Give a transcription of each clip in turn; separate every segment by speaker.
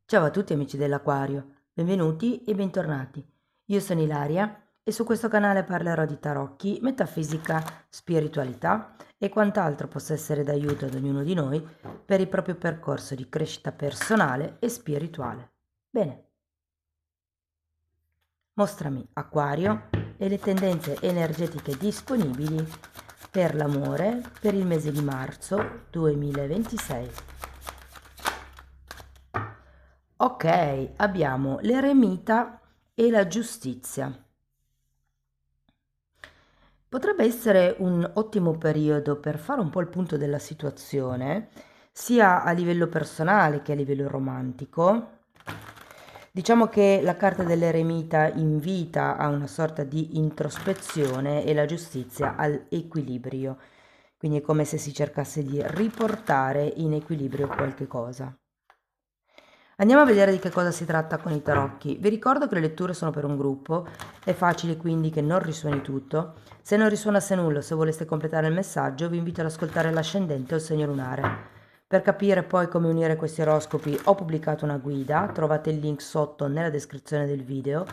Speaker 1: Ciao a tutti amici dell'Aquario, benvenuti e bentornati. Io sono Ilaria e su questo canale parlerò di tarocchi, metafisica, spiritualità e quant'altro possa essere d'aiuto ad ognuno di noi per il proprio percorso di crescita personale e spirituale. Bene, mostrami Acquario e le tendenze energetiche disponibili per l'amore per il mese di marzo 2026. Ok, abbiamo l'eremita e la giustizia. Potrebbe essere un ottimo periodo per fare un po' il punto della situazione, sia a livello personale che a livello romantico. Diciamo che la carta dell'eremita invita a una sorta di introspezione e la giustizia all'equilibrio, quindi è come se si cercasse di riportare in equilibrio qualche cosa. Andiamo a vedere di che cosa si tratta con i tarocchi. Vi ricordo che le letture sono per un gruppo, è facile quindi che non risuoni tutto. Se non risuonasse nulla o se voleste completare il messaggio, vi invito ad ascoltare l'ascendente o il segno lunare. Per capire poi come unire questi oroscopi ho pubblicato una guida, trovate il link sotto nella descrizione del video.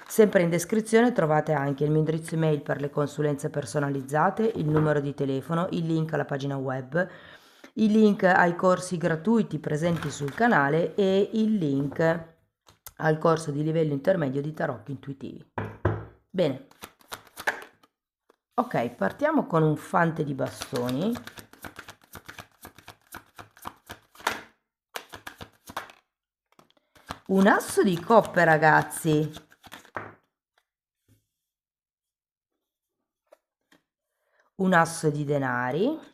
Speaker 1: Sempre in descrizione trovate anche il mio indirizzo email per le consulenze personalizzate, il numero di telefono, il link alla pagina web, i link ai corsi gratuiti presenti sul canale e il link al corso di livello intermedio di tarocchi intuitivi. Bene, ok, partiamo con un fante di bastoni. Un asso di coppe, ragazzi. Un asso di denari.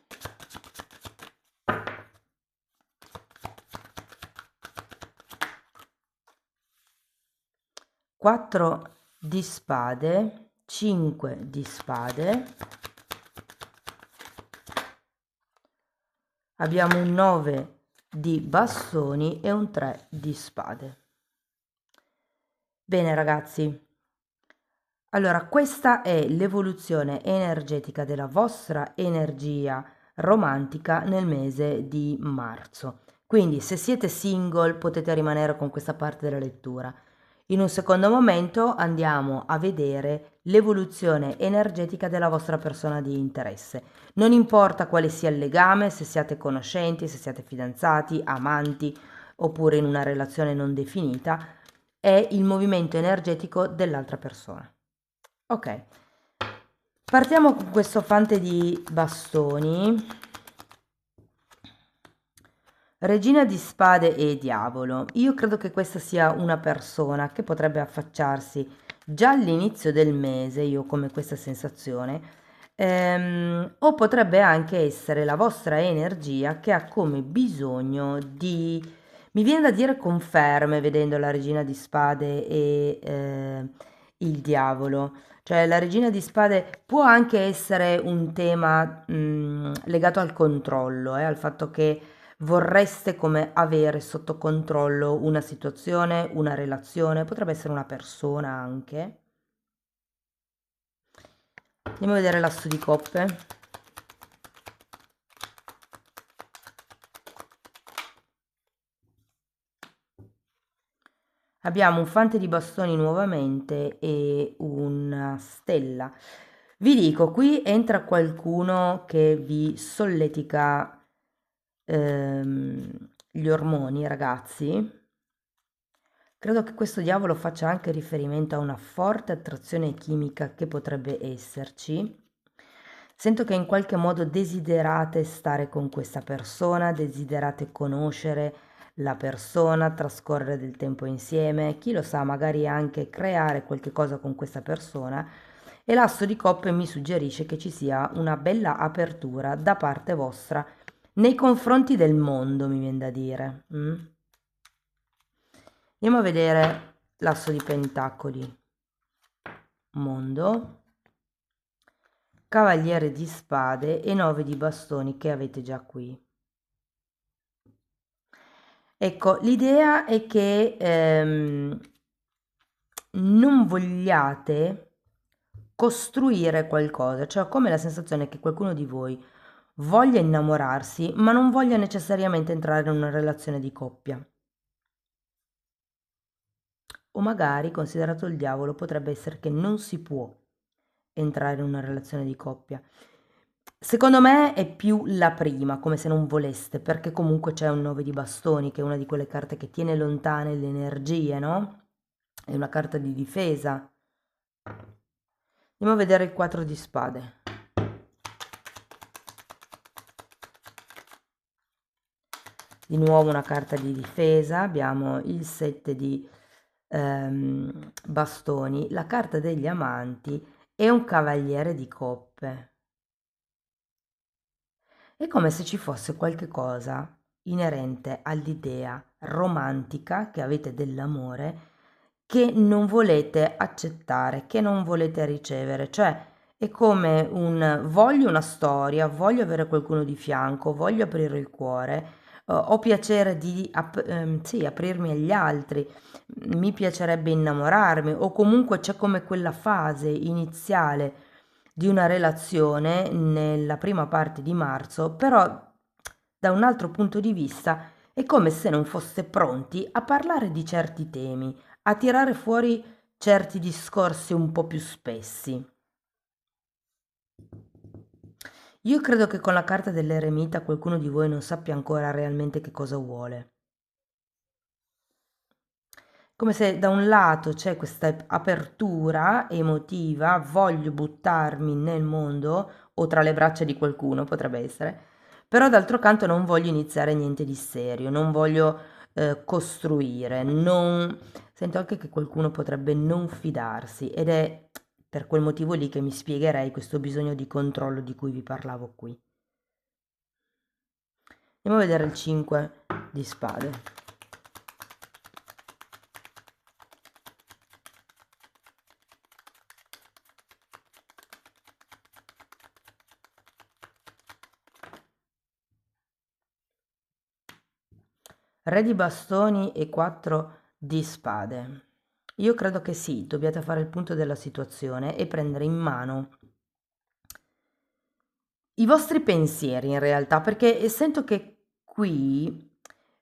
Speaker 1: 4 di spade, 5 di spade, abbiamo un 9 di bastoni e un 3 di spade. Bene ragazzi, allora questa è l'evoluzione energetica della vostra energia romantica nel mese di marzo. Quindi se siete single potete rimanere con questa parte della lettura. In un secondo momento andiamo a vedere l'evoluzione energetica della vostra persona di interesse. Non importa quale sia il legame, se siate conoscenti, se siate fidanzati, amanti oppure in una relazione non definita, è il movimento energetico dell'altra persona. Ok, partiamo con questo fante di bastoni. Regina di spade e diavolo. Io credo che questa sia una persona che potrebbe affacciarsi già all'inizio del mese, io ho come questa sensazione, o potrebbe anche essere la vostra energia che ha come bisogno di, mi viene da dire conferme vedendo la regina di spade e il diavolo. Cioè la regina di spade può anche essere un tema legato al controllo, al fatto che vorreste come avere sotto controllo una situazione, una relazione, potrebbe essere una persona anche. Andiamo a vedere l'asso di coppe. Abbiamo un fante di bastoni nuovamente e una stella. Vi dico, qui entra qualcuno che vi solletica gli ormoni, ragazzi. Credo che questo diavolo faccia anche riferimento a una forte attrazione chimica che potrebbe esserci. Sento che in qualche modo desiderate stare con questa persona, desiderate conoscere la persona, trascorrere del tempo insieme, chi lo sa, magari anche creare qualche cosa con questa persona. E l'asso di coppe mi suggerisce che ci sia una bella apertura da parte vostra nei confronti del mondo, mi viene da dire. Andiamo a vedere l'asso di pentacoli, mondo, cavaliere di spade e 9 di bastoni che avete già qui. Ecco, l'idea è che non vogliate costruire qualcosa, cioè ho come la sensazione che qualcuno di voi voglia innamorarsi, ma non voglia necessariamente entrare in una relazione di coppia. o magari, considerato il diavolo, potrebbe essere che non si può entrare in una relazione di coppia. Secondo me è più la prima, come se non voleste, perché comunque c'è un 9 di bastoni, che è una di quelle carte che tiene lontane le energie, no? È una carta di difesa. Andiamo a vedere il 4 di spade. Di nuovo una carta di difesa, abbiamo il 7 di bastoni, la carta degli amanti e un cavaliere di coppe. È come se ci fosse qualche cosa inerente all'idea romantica che avete dell'amore che non volete accettare, che non volete ricevere, cioè è come un voglio una storia, voglio avere qualcuno di fianco, voglio aprire il cuore, ho piacere di sì, aprirmi agli altri, mi piacerebbe innamorarmi o comunque c'è come quella fase iniziale di una relazione nella prima parte di marzo, però da un altro punto di vista è come se non foste pronti a parlare di certi temi, a tirare fuori certi discorsi un po' più spessi. Io credo che con la carta dell'eremita qualcuno di voi non sappia ancora realmente che cosa vuole. Come se da un lato c'è questa apertura emotiva, voglio buttarmi nel mondo o tra le braccia di qualcuno, potrebbe essere, però d'altro canto non voglio iniziare niente di serio, non voglio costruire, non... Sento anche che qualcuno potrebbe non fidarsi ed è per quel motivo lì che mi spiegherei questo bisogno di controllo di cui vi parlavo qui. Andiamo a vedere il 5 di spade. Re di bastoni e 4 di spade. Io credo che sì, dobbiate fare il punto della situazione e prendere in mano i vostri pensieri in realtà, perché sento che qui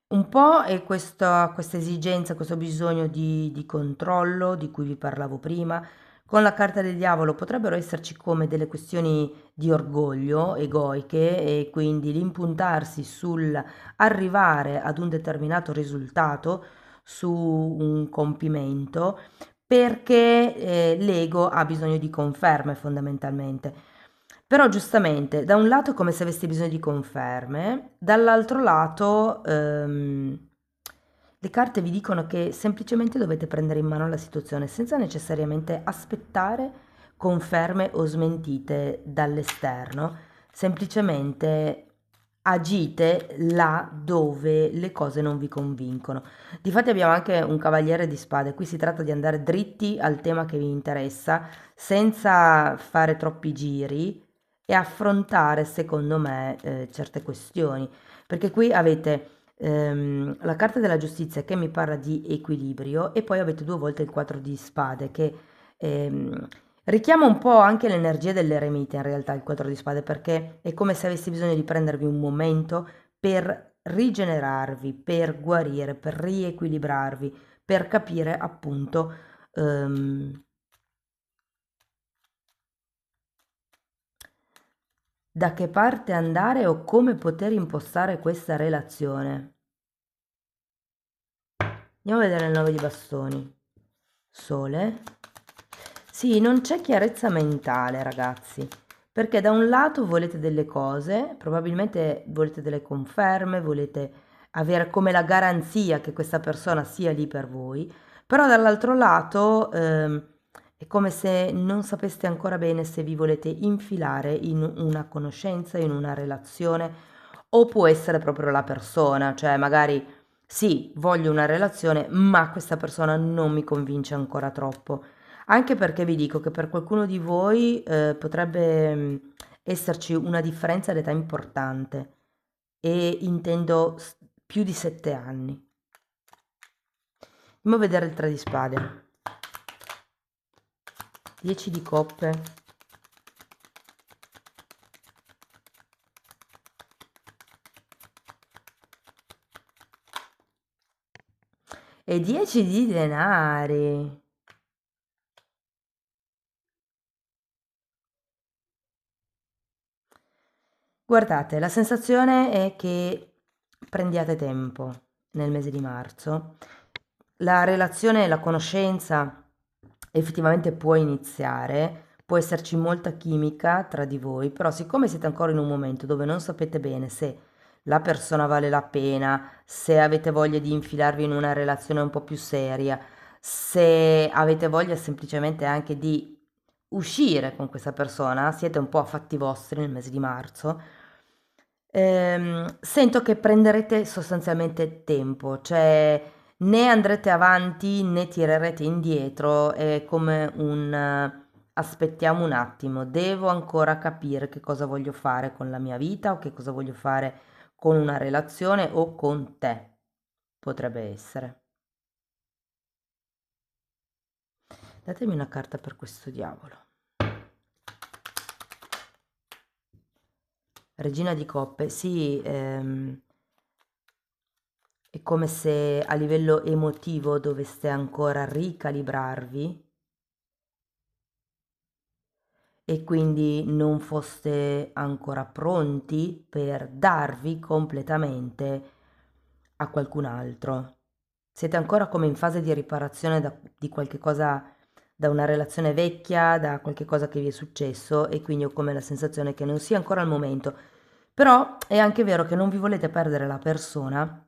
Speaker 1: un po' è questa esigenza, questo bisogno di controllo di cui vi parlavo prima. Con la carta del diavolo potrebbero esserci come delle questioni di orgoglio egoiche e quindi l'impuntarsi sul arrivare ad un determinato risultato, su un compimento, perché l'ego ha bisogno di conferme fondamentalmente. Però giustamente, da un lato è come se avessi bisogno di conferme, dall'altro lato le carte vi dicono che semplicemente dovete prendere in mano la situazione senza necessariamente aspettare conferme o smentite dall'esterno, semplicemente agite là dove le cose non vi convincono. Difatti abbiamo anche un cavaliere di spade, qui si tratta di andare dritti al tema che vi interessa senza fare troppi giri e affrontare, secondo me, certe questioni. Perché qui avete la carta della giustizia che mi parla di equilibrio e poi avete due volte il 4 di spade che ehm, richiama un po' anche l'energia dell'eremita in realtà il 4 di spade perché è come se avessi bisogno di prendervi un momento per rigenerarvi, per guarire, per riequilibrarvi, per capire appunto ehm, da che parte andare o come poter impostare questa relazione. Andiamo a vedere il 9 di bastoni. Sole. Sì, non c'è chiarezza mentale, ragazzi, perché da un lato volete delle cose, probabilmente volete delle conferme, volete avere come la garanzia che questa persona sia lì per voi, però dall'altro lato è come se non sapeste ancora bene se vi volete infilare in una conoscenza, in una relazione, o può essere proprio la persona, cioè magari sì, voglio una relazione, ma questa persona non mi convince ancora troppo. Anche perché vi dico che per qualcuno di voi potrebbe esserci una differenza d'età importante e intendo più di 7 anni. Andiamo a vedere il 3 di spade, 10 di coppe, e 10 di denari. Guardate, la sensazione è che prendiate tempo nel mese di marzo. La relazione e la conoscenza effettivamente può iniziare, può esserci molta chimica tra di voi, però siccome siete ancora in un momento dove non sapete bene se la persona vale la pena, se avete voglia di infilarvi in una relazione un po' più seria, se avete voglia semplicemente anche di uscire con questa persona, siete un po' a fatti vostri nel mese di marzo, sento che prenderete sostanzialmente tempo, cioè né andrete avanti né tirerete indietro, è come un aspettiamo un attimo, devo ancora capire che cosa voglio fare con la mia vita o che cosa voglio fare con una relazione o con te, potrebbe essere. Datemi una carta per questo diavolo. Regina di coppe, sì, è come se a livello emotivo doveste ancora ricalibrarvi e quindi non foste ancora pronti per darvi completamente a qualcun altro. Siete ancora come in fase di riparazione di qualche cosa, da una relazione vecchia, da qualche cosa che vi è successo e quindi ho come la sensazione che non sia ancora il momento. Però è anche vero che non vi volete perdere la persona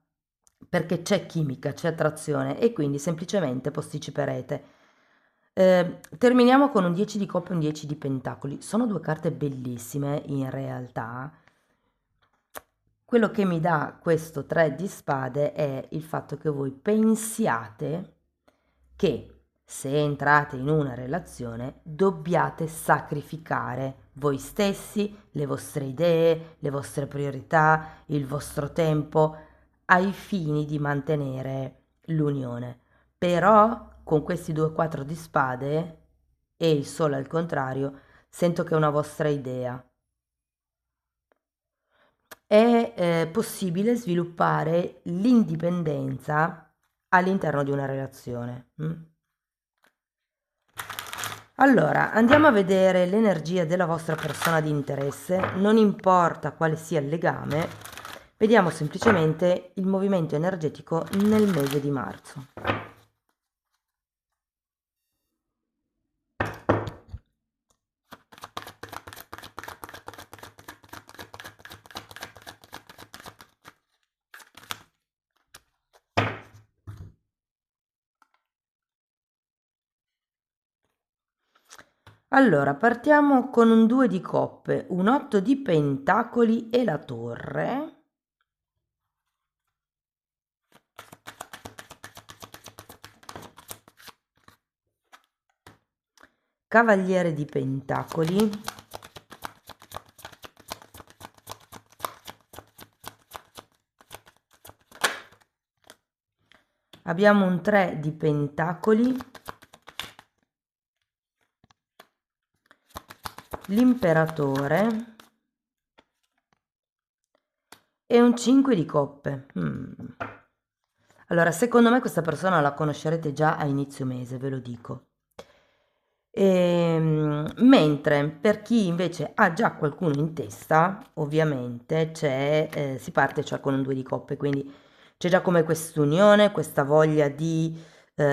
Speaker 1: perché c'è chimica, c'è attrazione e quindi semplicemente posticiperete. Terminiamo con un 10 di coppe e un 10 di pentacoli. Sono due carte bellissime in realtà. Quello che mi dà questo 3 di spade è il fatto che voi pensiate che se entrate in una relazione dobbiate sacrificare voi stessi, le vostre idee, le vostre priorità, il vostro tempo ai fini di mantenere l'unione. Però con questi 2 4 di spade e il sole al contrario, sento che è una vostra idea. È possibile sviluppare l'indipendenza all'interno di una relazione. Allora, andiamo a vedere l'energia della vostra persona di interesse, non importa quale sia il legame, vediamo semplicemente il movimento energetico nel mese di marzo. Allora, partiamo con un 2 di coppe, un 8 di pentacoli e la torre. Cavaliere di pentacoli. Abbiamo un 3 di pentacoli. L'imperatore e un 5 di coppe. Allora, secondo me questa persona la conoscerete già a inizio mese, ve lo dico. Mentre per chi invece ha già qualcuno in testa, ovviamente si parte già con un 2 di coppe, quindi c'è già come quest'unione, questa voglia di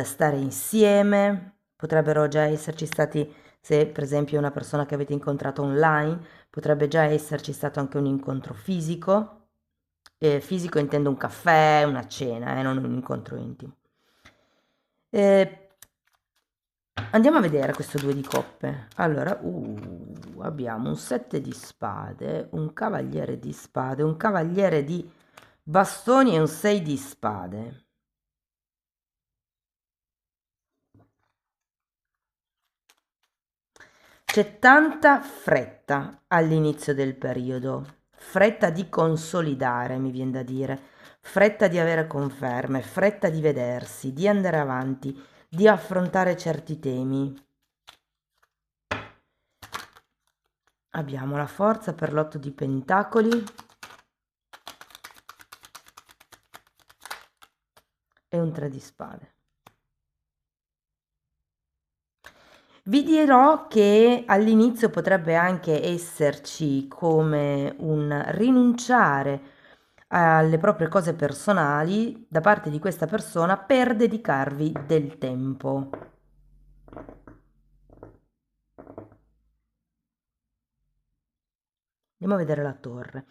Speaker 1: stare insieme. Potrebbero già esserci stati, se per esempio è una persona che avete incontrato online, potrebbe già esserci stato anche un incontro fisico. Fisico intendo un caffè, una cena, non un incontro intimo. Eh, Andiamo a vedere questo 2 di coppe. Allora, abbiamo un 7 di spade, un cavaliere di spade, un cavaliere di bastoni e un 6 di spade. C'è tanta fretta all'inizio del periodo, fretta di consolidare, mi viene da dire, fretta di avere conferme, fretta di vedersi, di andare avanti, di affrontare certi temi. Abbiamo la forza per l'8 di pentacoli e un 3 di spade. Vi dirò che all'inizio potrebbe anche esserci come un rinunciare alle proprie cose personali da parte di questa persona per dedicarvi del tempo. Andiamo a vedere la torre,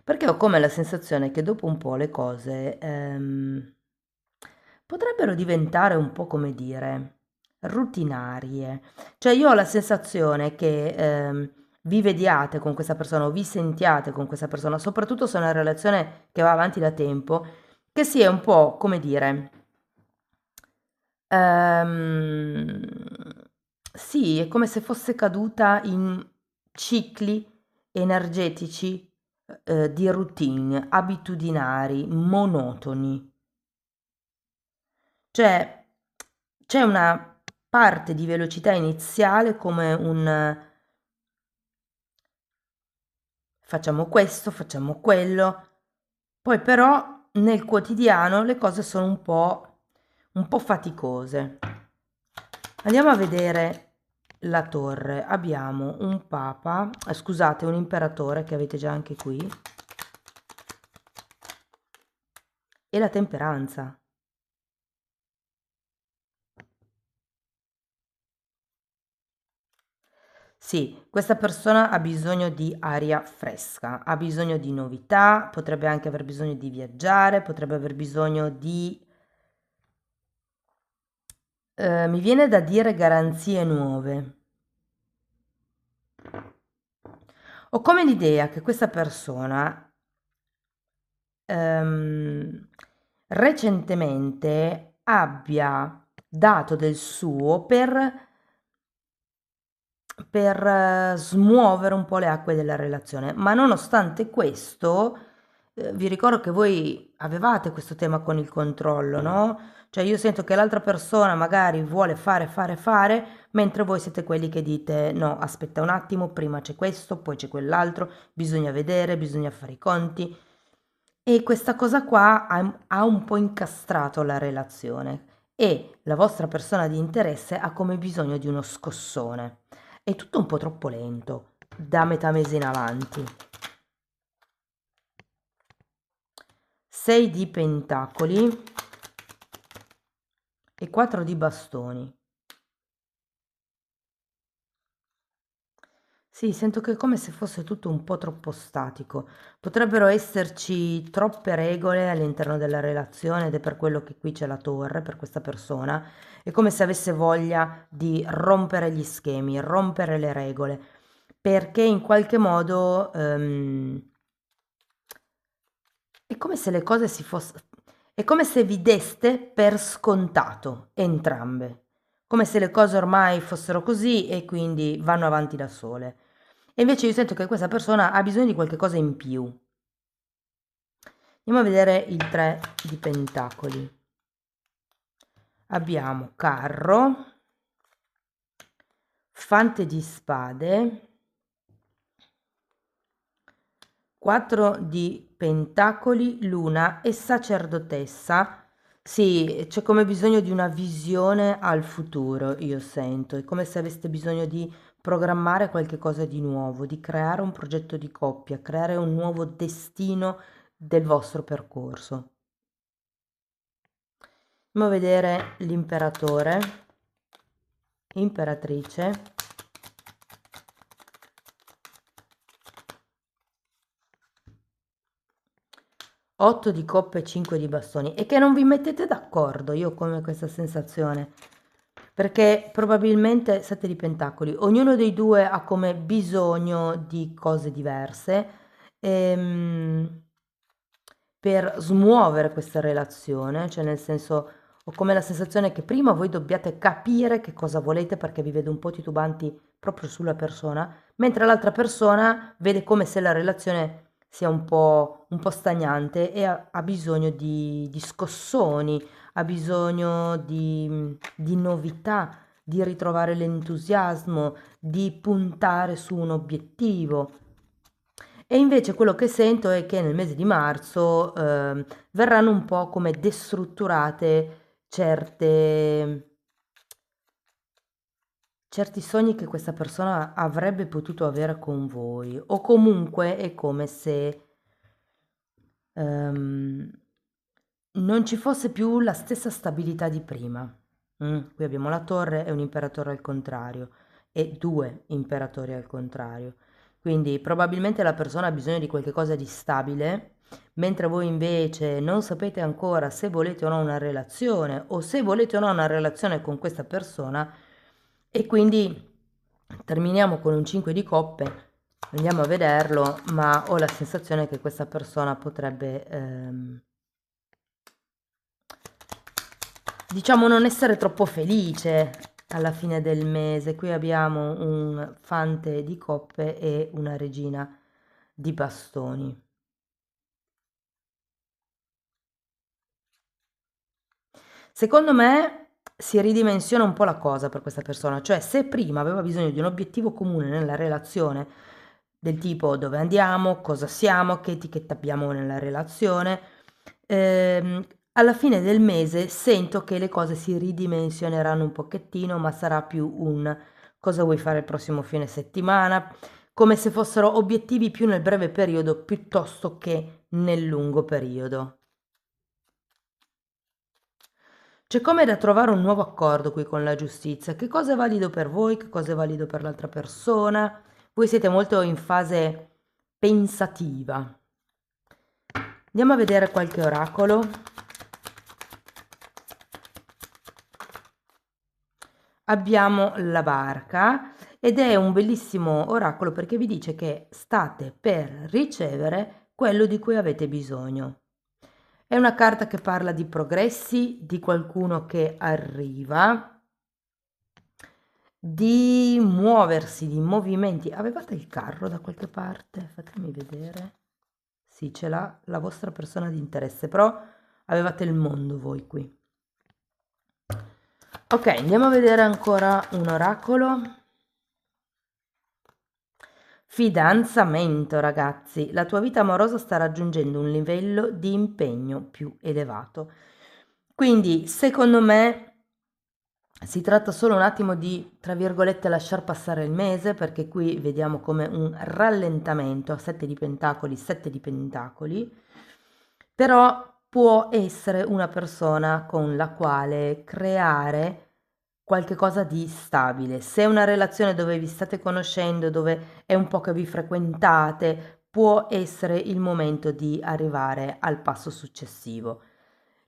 Speaker 1: perché ho come la sensazione che dopo un po' le cose potrebbero diventare un po', come dire, rutinarie. Cioè io ho la sensazione che vi vediate con questa persona o vi sentiate con questa persona, soprattutto se è una relazione che va avanti da tempo, che sia un po', come dire, ehm, sì, è come se fosse caduta in cicli energetici di routine, abitudinari, monotoni. Cioè, c'è una parte di velocità iniziale come un facciamo questo, facciamo quello, poi però nel quotidiano le cose sono un po' faticose. Andiamo a vedere la torre. Abbiamo un papa, scusate, un imperatore che avete già anche qui, e la temperanza. Sì, questa persona ha bisogno di aria fresca, ha bisogno di novità, potrebbe anche aver bisogno di viaggiare, potrebbe aver bisogno di, mi viene da dire garanzie nuove. Ho come l'idea che questa persona ehm, recentemente abbia dato del suo per smuovere un po' le acque della relazione, ma nonostante questo, vi ricordo che voi avevate questo tema con il controllo, no? Cioè io sento che l'altra persona magari vuole fare, mentre voi siete quelli che dite no, aspetta un attimo, prima c'è questo, poi c'è quell'altro, bisogna vedere, bisogna fare i conti. E questa cosa qua ha un po' incastrato la relazione e la vostra persona di interesse ha come bisogno di uno scossone. È tutto un po' troppo lento, da metà mese in avanti. 6 di pentacoli e 4 di bastoni. Sì, sento che è come se fosse tutto un po' troppo statico. Potrebbero esserci troppe regole all'interno della relazione ed è per quello che qui c'è la torre per questa persona. È come se avesse voglia di rompere gli schemi, rompere le regole, perché in qualche modo è come se le cose si fossero... È come se vi deste per scontato entrambe, come se le cose ormai fossero così e quindi vanno avanti da sole. E invece io sento che questa persona ha bisogno di qualche cosa in più. Andiamo a vedere il 3 di pentacoli. Abbiamo carro, fante di spade, 4 di pentacoli, luna e sacerdotessa. Sì, c'è come bisogno di una visione al futuro, io sento. È come se aveste bisogno di programmare qualche cosa di nuovo, di creare un progetto di coppia, creare un nuovo destino del vostro percorso. Andiamo a vedere l'imperatore, imperatrice, 8 di coppe e 5 di bastoni e che non vi mettete d'accordo, io ho come questa sensazione, perché probabilmente 7 di pentacoli, ognuno dei due ha come bisogno di cose diverse per smuovere questa relazione, cioè nel senso ho come la sensazione che prima voi dobbiate capire che cosa volete perché vi vedo un po' titubanti proprio sulla persona, mentre l'altra persona vede come se la relazione sia un po' stagnante e ha bisogno di scossoni, ha bisogno di novità, di ritrovare l'entusiasmo, di puntare su un obiettivo. E invece quello che sento è che nel mese di marzo verranno un po' come destrutturate certi sogni che questa persona avrebbe potuto avere con voi, o comunque è come se ehm, non ci fosse più la stessa stabilità di prima. Qui abbiamo la torre e un imperatore al contrario, e due imperatori al contrario. Quindi probabilmente la persona ha bisogno di qualche cosa di stabile, mentre voi invece non sapete ancora se volete o no una relazione, o se volete o no una relazione con questa persona, e quindi terminiamo con un 5 di coppe. Andiamo a vederlo, ma ho la sensazione che questa persona potrebbe, diciamo, non essere troppo felice alla fine del mese. Qui abbiamo un fante di coppe e una regina di bastoni. Secondo me si ridimensiona un po' la cosa per questa persona, cioè se prima aveva bisogno di un obiettivo comune nella relazione, del tipo dove andiamo, cosa siamo, che etichetta abbiamo nella relazione, ehm, alla fine del mese sento che le cose si ridimensioneranno un pochettino, ma sarà più un cosa vuoi fare il prossimo fine settimana, come se fossero obiettivi più nel breve periodo piuttosto che nel lungo periodo. C'è come da trovare un nuovo accordo qui con la giustizia. Che cosa è valido per voi, che cosa è valido per l'altra persona. Voi siete molto in fase pensativa. Andiamo a vedere qualche oracolo. Abbiamo la barca ed è un bellissimo oracolo perché vi dice che state per ricevere quello di cui avete bisogno. È una carta che parla di progressi, di qualcuno che arriva, di muoversi, di movimenti. Avevate il carro da qualche parte? Fatemi vedere. Sì, ce l'ha la vostra persona di interesse, però avevate il mondo voi qui. Ok, andiamo a vedere ancora un oracolo. Fidanzamento, ragazzi. La tua vita amorosa sta raggiungendo un livello di impegno più elevato. Quindi, secondo me, si tratta solo un attimo di, tra virgolette, lasciar passare il mese, perché qui vediamo come un rallentamento a 7 di pentacoli, però può essere una persona con la quale creare qualche cosa di stabile. Se è una relazione dove vi state conoscendo, dove è un po' che vi frequentate, può essere il momento di arrivare al passo successivo.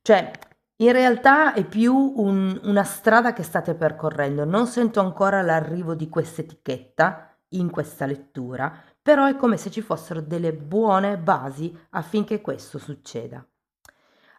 Speaker 1: Cioè, in realtà è più una strada che state percorrendo. Non sento ancora l'arrivo di questa etichetta in questa lettura, però è come se ci fossero delle buone basi affinché questo succeda.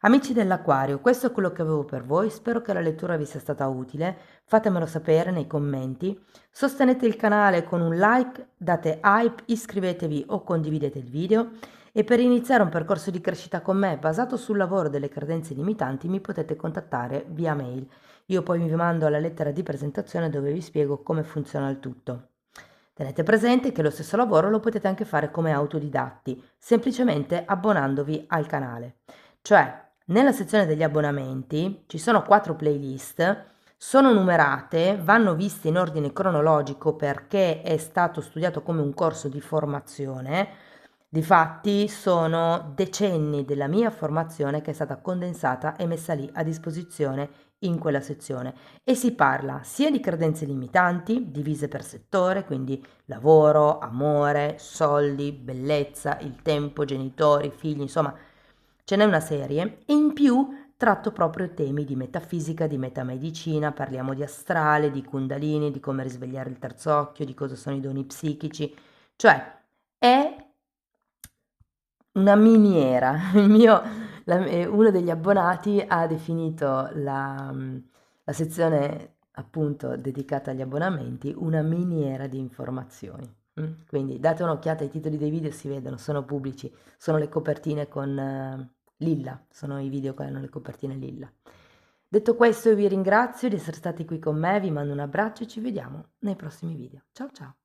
Speaker 1: Amici dell'Aquario, questo è quello che avevo per voi, spero che la lettura vi sia stata utile, fatemelo sapere nei commenti, sostenete il canale con un like, date hype, iscrivetevi o condividete il video e per iniziare un percorso di crescita con me basato sul lavoro delle credenze limitanti mi potete contattare via mail. Io poi vi mando la lettera di presentazione dove vi spiego come funziona il tutto. Tenete presente che lo stesso lavoro lo potete anche fare come autodidatti, semplicemente abbonandovi al canale. Cioè, nella sezione degli abbonamenti ci sono 4 playlist, sono numerate, vanno viste in ordine cronologico perché è stato studiato come un corso di formazione. Difatti sono decenni della mia formazione che è stata condensata e messa lì a disposizione in quella sezione e si parla sia di credenze limitanti divise per settore, quindi lavoro, amore, soldi, bellezza, il tempo, genitori, figli, insomma ce n'è una serie e in più tratto proprio temi di metafisica, di metamedicina, parliamo di astrale, di kundalini, di come risvegliare il terzo occhio, di cosa sono i doni psichici, cioè è una miniera. Uno degli abbonati ha definito la sezione appunto dedicata agli abbonamenti una miniera di informazioni. Quindi date un'occhiata ai titoli dei video, si vedono, sono pubblici, sono le copertine con lilla, sono i video che hanno le copertine lilla. Detto questo, io vi ringrazio di essere stati qui con me, vi mando un abbraccio e ci vediamo nei prossimi video. Ciao ciao!